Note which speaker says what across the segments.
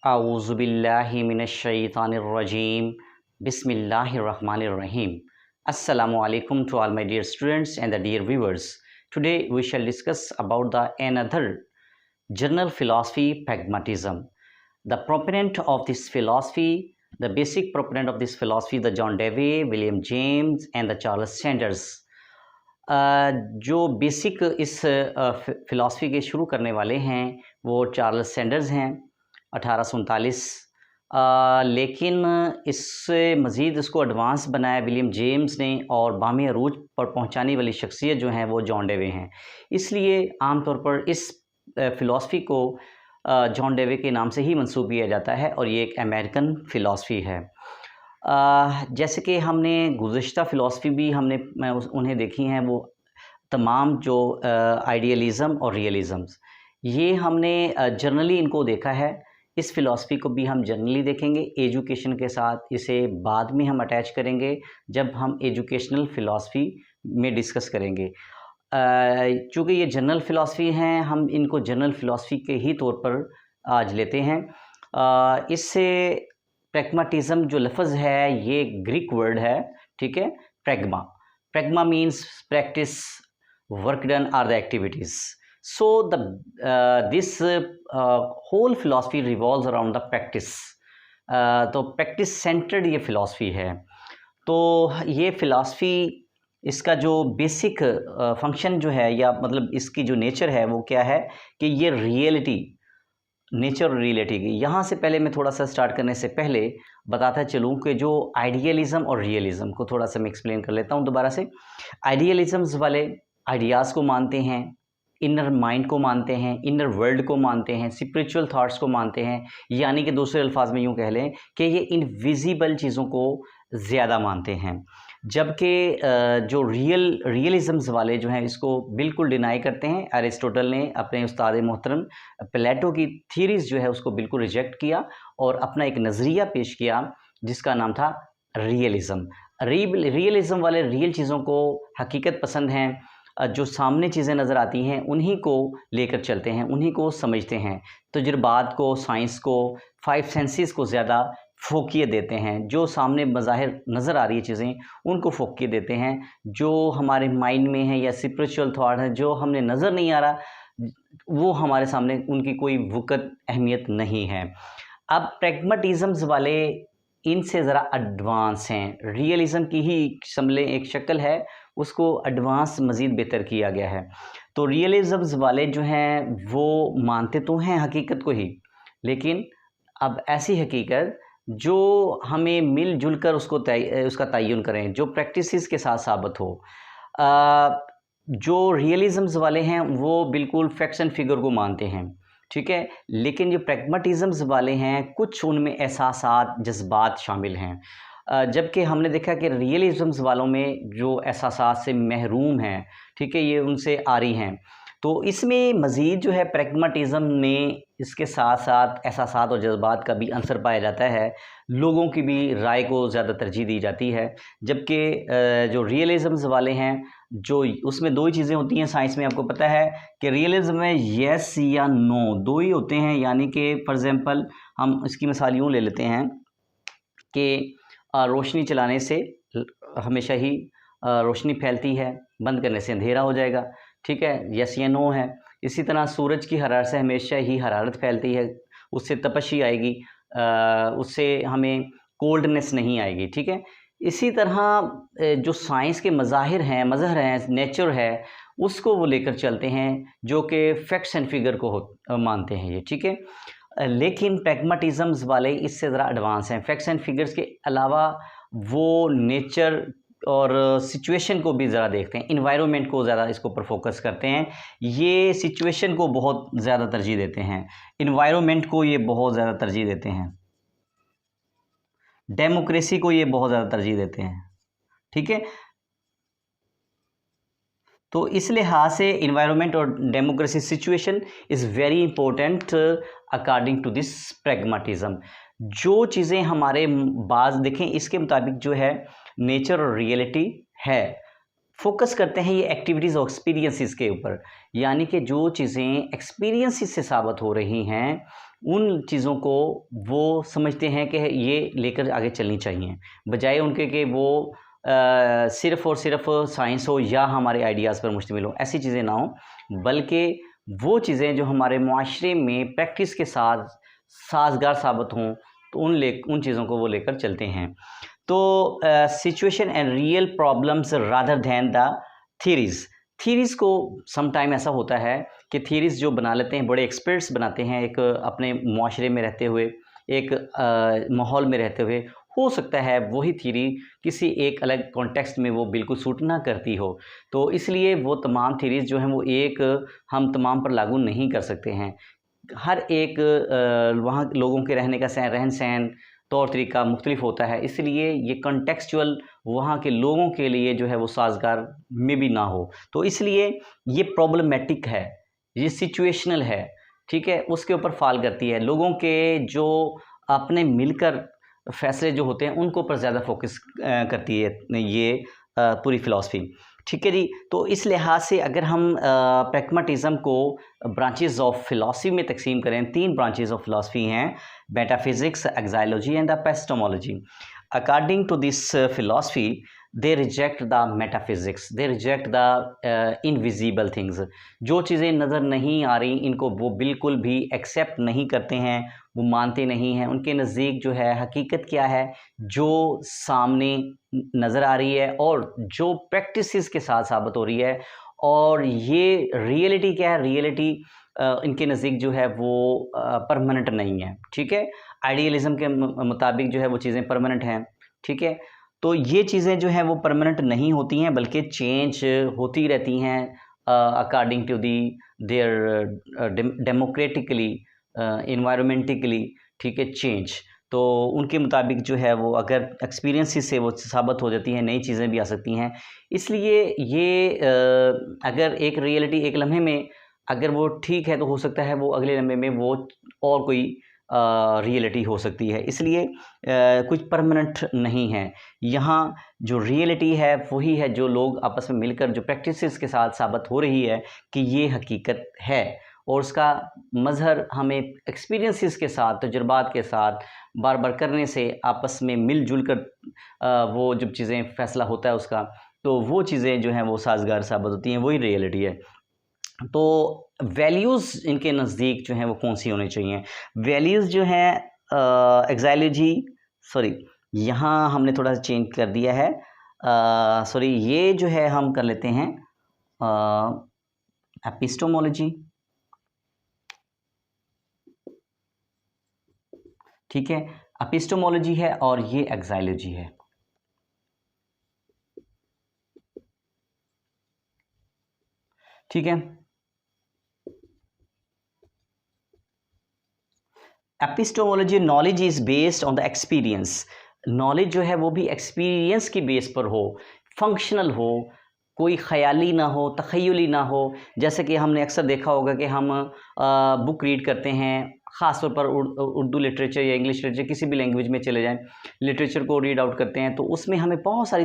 Speaker 1: आऊज़ुबिल्लाहि मिनश्शैतानिर्रजीम बिस्मिल्लाहिर्रहमानिर्रहीम. Assalamu alaikum to all my dear students and the dear viewers. Today we shall discuss about the another general philosophy, pragmatism. The proponent of this philosophy, the basic proponent of this philosophy, the John Dewey, William James and the Charles Sanders. जो basic इस philosophy के शुरू करने वाले हैं वो Charles Sanders हैं 1839, लेकिन इससे मज़ीद इसको एडवांस बनाया विलियम जेम्स ने और बामी अरूज पर पहुंचाने वाली शख्सियत जो हैं वो जॉन डेवे हैं। इसलिए आमतौर पर इस फ़िलासफ़ी को जॉन डेवे के नाम से ही मंसूब किया जाता है और ये एक अमेरिकन फ़िलासफ़ी है। जैसे कि हमने गुज़िश्ता फ़िलासफ़ी भी हमने उन्हें देखी हैं, वो तमाम जो आइडियलिज़म और रियलिज़म्स, ये हमने जनरली इनको देखा है। इस फ़िलासफ़ी को भी हम जनरली देखेंगे एजुकेशन के साथ, इसे बाद में हम अटैच करेंगे जब हम एजुकेशनल फ़िलासफ़ी में डिस्कस करेंगे। चूँकि ये जनरल फ़िलासफ़ी हैं, हम इनको जनरल फ़िलासफ़ी के ही तौर पर आज लेते हैं। इससे प्रैग्माटिज़म जो लफ्ज़ है ये ग्रीक वर्ड है, ठीक है। Pragma means practice, work done are the activities. So this whole philosophy revolves around the practice. तो प्रैक्टिस सेंटर्ड ये फ़िलासफ़ी है। तो ये फ़िलासफ़ी, इसका जो बेसिक फंक्शन जो है, या मतलब इसकी जो नेचर है वो क्या है कि ये रियलिटी, नेचर रियलिटी की, यहाँ से पहले मैं थोड़ा सा स्टार्ट करने से पहले बताता चलूँ कि जो आइडियलिज़म और रियलिज़म को थोड़ा सा मैं एक्सप्लेन कर लेता हूँ दोबारा से। आइडियलिज़म्स वाले आइडियाज़ को मानते हैं, इनर माइंड को मानते हैं, इनर वर्ल्ड को मानते हैं, स्पिरिचुअल थॉट्स को मानते हैं, यानी कि दूसरे अल्फाज में यूँ कह लें कि ये इनविजिबल चीज़ों को ज़्यादा मानते हैं। जबकि जो रियलिज़म्स वाले जो हैं इसको बिल्कुल डिनाई करते हैं। अरिस्टोटल ने अपने उस्ताद मोहतरम प्लेटो की थीरीज़ जो है उसको बिल्कुल रिजेक्ट किया और अपना एक नज़रिया पेश किया जिसका नाम था रियलिज़म। रियलिज़म वाले रियल चीज़ों को हकीकत पसंद हैं, जो सामने चीज़ें नज़र आती हैं उन्हीं को लेकर चलते हैं, उन्हीं को समझते हैं। तजुर्बात को, साइंस को, 5 सेंसेस को ज़्यादा फोकियत देते हैं। जो सामने बज़ाहिर नज़र आ रही है चीज़ें उनको फोकियत देते हैं। जो हमारे माइंड में है या स्पिरिचुअल थॉट है जो हमने नज़र नहीं आ रहा, वो हमारे सामने उनकी कोई वक़्त अहमियत नहीं है। अब प्रैग्माटिज़म्स वाले इनसे ज़रा एडवांस हैं। रियलिज़म की ही समले एक शक्ल है, उसको एडवांस मज़ीद बेहतर किया गया है। तो रियलिज़म्स वाले जो हैं वो मानते तो हैं हकीकत को ही, लेकिन अब ऐसी हकीकत जो हमें मिलजुल कर उसका तयन करें, जो प्रैक्टिसेस के साथ साबित हो। जो रियलिज़म्स वाले हैं वो बिल्कुल फैक्ट्स एंड फिगर को मानते हैं, ठीक है। लेकिन जो प्रैग्माटिज़म्स वाले हैं कुछ उनमें एहसासात, जज्बात शामिल हैं। जबकि हमने देखा कि रियलिज़म्स वालों में जो एहसासात से महरूम हैं, ठीक है, ये उनसे आरी हैं। तो इसमें मज़ीद जो है प्रैग्माटिज़म में इसके साथ साथ एहसासात और जज्बात का भी अंसर पाया जाता है। लोगों की भी राय को ज़्यादा तरजीह दी जाती है। जबकि जो रियलिज़म्स वाले हैं, जो उसमें दो ही चीज़ें होती हैं। साइंस में आपको पता है कि रियलिज़म में येस या नो दो ही होते हैं। यानी कि फॉर एग्ज़ाम्पल हम इसकी मिसाल यूँ ले लेते हैं कि रोशनी चलाने से हमेशा ही रोशनी फैलती है, बंद करने से अंधेरा हो जाएगा, ठीक है, यस या नो है। इसी तरह सूरज की हरारत से हमेशा ही हरारत फैलती है, उससे तपश आएगी, उससे हमें कोल्डनेस नहीं आएगी, ठीक है। इसी तरह जो साइंस के मज़ाहिर हैं, नेचर है, उसको वो लेकर चलते हैं जो कि फैक्ट्स एंड फिगर को मानते हैं ये, ठीक है। लेकिन प्रैग्माटिज़म्स वाले इससे ज़रा एडवांस हैं। फैक्ट्स एंड फिगर्स के अलावा वो नेचर और सिचुएशन को भी ज़रा देखते हैं, इन्वायरमेंट को ज़्यादा इसको पर फोकस करते हैं। ये सिचुएशन को बहुत ज़्यादा तरजीह देते हैं, इन्वायरमेंट को ये बहुत ज़्यादा तरजीह देते हैं, डेमोक्रेसी को ये बहुत ज़्यादा तरजीह देते हैं, ठीक है। तो इस लिहाज से इन्वायरमेंट और democracy situation is very important according to this pragmatism. जो चीज़ें हमारे बाज देखें इसके मुताबिक जो है नेचर और रियलिटी है, फोकस करते हैं ये एक्टिविटीज़ और एक्सपीरियंसेस के ऊपर। यानी कि जो चीज़ें एक्सपीरियंसेस से साबित हो रही हैं उन चीज़ों को वो समझते हैं कि ये लेकर आगे चलनी चाहिए, बजाय उनके कि वो सिर्फ़ और सिर्फ साइंस हो या हमारे आइडियाज़ पर मुश्तमिल हो, ऐसी चीज़ें ना हों, बल्कि वो चीज़ें जो हमारे मुआशरे में प्रैक्टिस के साथ साज़गार साबित हों, तो उन चीज़ों को वो लेकर चलते हैं। तो situation and real problems rather than the theories को सम टाइम ऐसा होता है कि थीरीज़ जो बना लेते हैं, बड़े एक्सपर्ट्स बनाते हैं एक अपने मुआशरे में रहते हुए, एक माहौल में रहते हुए, हो सकता है वही थीरी किसी एक अलग कॉन्टेक्स्ट में वो बिल्कुल सूट ना करती हो, तो इसलिए वो तमाम थीरीज़ जो हैं वो एक हम तमाम पर लागू नहीं कर सकते हैं। हर एक वहाँ लोगों के रहने का रहन-सहन, तौर तरीका मुख्तलिफ होता है, इसलिए ये कॉन्टेक्सचुअल वहाँ के लोगों के लिए जो है वो साज़गार में भी ना हो। तो इसलिए ये प्रॉब्लमैटिक है, ये सिचुएशनल है, ठीक है? उसके ऊपर फ़ॉल करती है। लोगों के जो अपने मिलकर फ़ैसले जो होते हैं, उनके ऊपर ज़्यादा फ़ोकस करती है ये पूरी फ़िलॉसफ़ी। ठीक है जी, तो इस लिहाज से अगर हम प्रैग्मैटिज़्म को ब्रांचेज़ ऑफ फ़िलॉसफ़ी में तक़सीम करें, 3 ब्रांचेज़ ऑफ फ़िलॉसफ़ी हैं, metaphysics, axiology and the epistemology. According to this philosophy, they reject the metaphysics, they reject the invisible things. जो चीज़ें नज़र नहीं आ रही, इनको वो बिल्कुल भी एक्सेप्ट नहीं करते हैं, वो मानते नहीं हैं। उनके नज़दीक जो है हकीकत क्या है, जो सामने नज़र आ रही है और जो प्रैक्टिसेस के साथ साबित हो रही है, और ये रियलिटी क्या है, रियलिटी इनके नज़दीक जो है वो परमानेंट नहीं है, ठीक है? आइडियलिज़म के मुताबिक जो है वो चीज़ें परमानेंट हैं, ठीक है? तो ये चीज़ें जो हैं वो परमानेंट नहीं होती हैं, बल्कि चेंज होती रहती हैं according to the their democratically environmentally, ठीक है, चेंज। तो उनके मुताबिक जो है वो अगर एक्सपीरियंसेस से वो साबित हो जाती हैं, नई चीज़ें भी आ सकती हैं। इसलिए ये अगर एक रियलिटी एक लम्हे में अगर वो ठीक है, तो हो सकता है वो अगले लम्हे में वो और कोई रियलिटी हो सकती है। इसलिए कुछ परमानेंट नहीं है। यहाँ जो रियलिटी है वही है जो लोग आपस में मिलकर जो प्रैक्टिसेस के साथ साबित हो रही है कि ये हकीकत है, और उसका मज़हर हमें एक्सपीरियंसेस के साथ, तजुर्बात के साथ बार-बार करने से आपस में मिल-जुल कर वो जब चीज़ें फ़ैसला होता है उसका, तो वो चीज़ें जो हैं वो साज़गार साबित होती हैं, वही रियलिटी है। तो वैल्यूज़ इनके नज़दीक जो हैं वो कौन-सी होनी चाहिए? वैल्यूज़ जो हैं एक्साइलॉजी, सॉरी यहाँ हमने थोड़ा सा चेंज कर दिया है, सॉरी ये जो है हम कर लेते हैं एपिस्टेमोलॉजी, ठीक है? एपिस्टेमोलॉजी है और ये एक्साइलॉजी है, ठीक है? Epistemology, knowledge is based on the experience. Knowledge जो है वो भी एक्सपीरियंस की बेस पर हो, फंक्शनल हो, कोई ख़याली ना हो, तख़य्युली ना हो। जैसे कि हमने अक्सर देखा होगा कि हम बुक रीड करते हैं, ख़ास तौर पर उर्दू लिटरेचर या इंग्लिश लिटरेचर, किसी भी लैंग्वेज में चले जाएँ, लिटरेचर को रीड आउट करते हैं, तो उसमें हमें बहुत सारी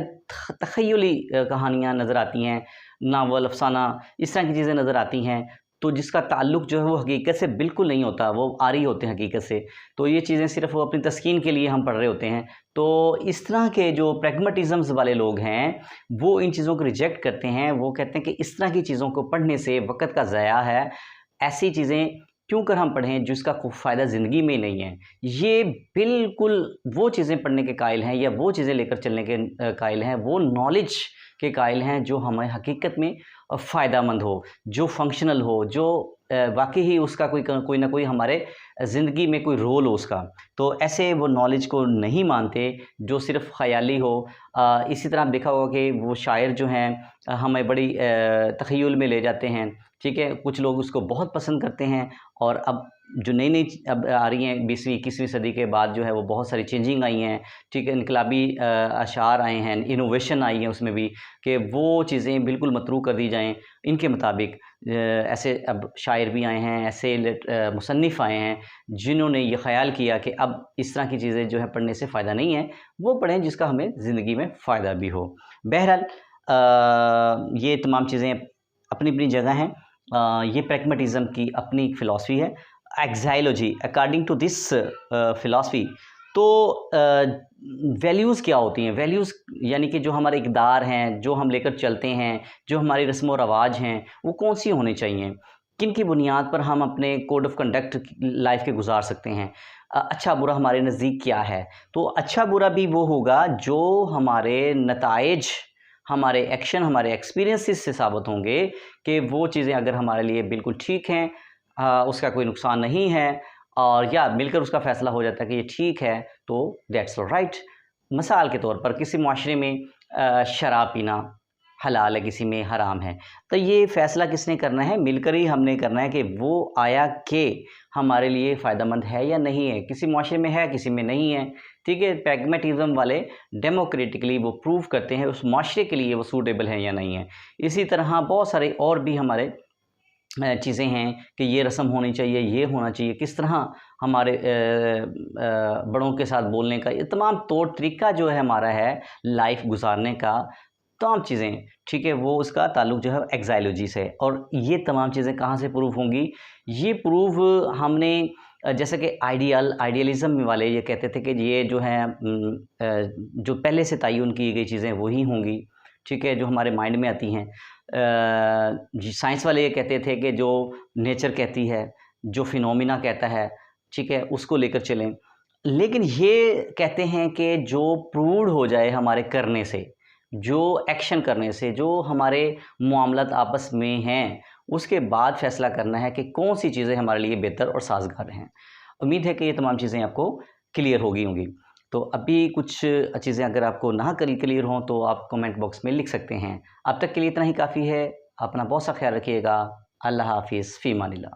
Speaker 1: तख़य्युली कहानियाँ नज़र आती हैं, नावल, अफ़साना, इस तरह की चीज़ें नज़र आती हैं। तो जिसका ताल्लुक़ जो है वो हकीकत से बिल्कुल नहीं होता, वो आरी होते हैं हकीकत से। तो ये चीज़ें सिर्फ़ वो अपनी तस्कीन के लिए हम पढ़ रहे होते हैं। तो इस तरह के जो प्रैग्मैटिज़म्स वाले लोग हैं, वो इन चीज़ों को रिजेक्ट करते हैं। वो कहते हैं कि इस तरह की चीज़ों को पढ़ने से वक़्त का ज़ाया है, ऐसी चीज़ें क्यों कर हम पढ़ें जिसका कोई फ़ायदा ज़िंदगी में नहीं है। ये बिल्कुल वो चीज़ें पढ़ने के कायल हैं या वो चीज़ें लेकर चलने के कायल हैं, वो नॉलेज के कायल हैं जो हमें हकीकत में फ़ायदेमंद हो, जो फंक्शनल हो, जो वाक़ई ही उसका कोई ना कोई हमारे ज़िंदगी में कोई रोल हो उसका। तो ऐसे वो नॉलेज को नहीं मानते जो सिर्फ़ ख़याली हो। इसी तरह आप देखा होगा कि वो शायर जो हैं हमें बड़ी तख़य्युल में ले जाते हैं, ठीक है? कुछ लोग उसको बहुत पसंद करते हैं, और अब जो नई-नई अब आ रही हैं 20वीं 21वीं सदी के बाद जो है वो बहुत सारी चेंजिंग आई हैं, ठीक है? इनकलाबी अशार आए हैं, इनोवेशन आई है उसमें भी, कि वो चीज़ें बिल्कुल मतरूक कर दी जाएँ इनके मुताबिक। ऐसे अब शायर भी आए हैं, ऐसे मुसन्निफ़ आए हैं जिन्होंने ये ख़याल किया कि अब इस तरह की चीज़ें जो है पढ़ने से फ़ायदा नहीं है, वो पढ़ें जिसका हमें ज़िंदगी में फ़ायदा भी हो। बहरहाल ये तमाम चीज़ें अपनी-अपनी जगह हैं। ये प्रैग्मैटिज़्म की अपनी एक फ़िलॉसफ़ी है। एक्साइलॉजी, अकॉर्डिंग टू दिस फिलॉसफी, तो वैल्यूज़ क्या होती हैं? वैल्यूज़ यानी कि जो हमारे इक़दार हैं, जो हम लेकर चलते हैं, जो हमारी रस्म व रवाज हैं, वो कौन सी होनी चाहिए? किन की बुनियाद पर हम अपने कोड ऑफ कंडक्ट लाइफ के गुजार सकते हैं? अच्छा बुरा हमारे नज़दीक क्या है? तो अच्छा बुरा भी वो होगा जो हमारे नताइज, हमारे एक्शन, हमारे एक्सपीरियंसेस से साबित होंगे कि वो चीज़ें अगर हमारे लिए बिल्कुल ठीक हैं, उसका कोई नुकसान नहीं है, और या मिलकर उसका फ़ैसला हो जाता है कि ये ठीक है, तो दैट्स ऑलराइट। मिसाल के तौर पर किसी माशरे में शराब पीना हलाल है, किसी में हराम है, तो ये फ़ैसला किसने करना है? मिलकर ही हमने करना है कि वो आया कि हमारे लिए फ़ायदेमंद है या नहीं है। किसी माशरे में है, किसी में नहीं है, ठीक है। प्रैग्मैटिज़्म वाले डेमोक्रेटिकली वो प्रूव करते हैं उस माशरे के लिए वो सूटेबल है या नहीं है। इसी तरह बहुत सारे और भी हमारे चीज़ें हैं कि ये रस्म होनी चाहिए, ये होना चाहिए, किस तरह हमारे बड़ों के साथ बोलने का, ये तमाम तौर तरीका जो है हमारा है लाइफ गुजारने का, तमाम चीज़ें, ठीक है, वो उसका ताल्लुक जो है एक्साइलॉजी से। और ये तमाम चीज़ें कहाँ से प्रूव होंगी? ये प्रूव हमने जैसे कि आइडियलिज़म वाले ये कहते थे कि ये जो है जो पहले से तयन की गई चीज़ें वही होंगी, ठीक है, जो हमारे माइंड में आती हैं। साइंस वाले ये कहते थे कि जो नेचर कहती है, जो फिनोमिना कहता है, ठीक है, उसको लेकर चलें। लेकिन ये कहते हैं कि जो प्रूव्ड हो जाए हमारे करने से, जो एक्शन करने से, जो हमारे मामलात आपस में हैं, उसके बाद फ़ैसला करना है कि कौन-सी चीज़ें हमारे लिए बेहतर और साज़गार हैं। उम्मीद है कि ये तमाम चीज़ें आपको क्लियर हो गई होंगी। तो अभी कुछ चीज़ें अगर आपको ना क्लियर हों तो आप कमेंट बॉक्स में लिख सकते हैं। अब तक के लिए इतना ही काफ़ी है। अपना बहुत सा ख्याल रखिएगा। अल्लाह हाफ़िज़, फ़ी अमानिल्लाह।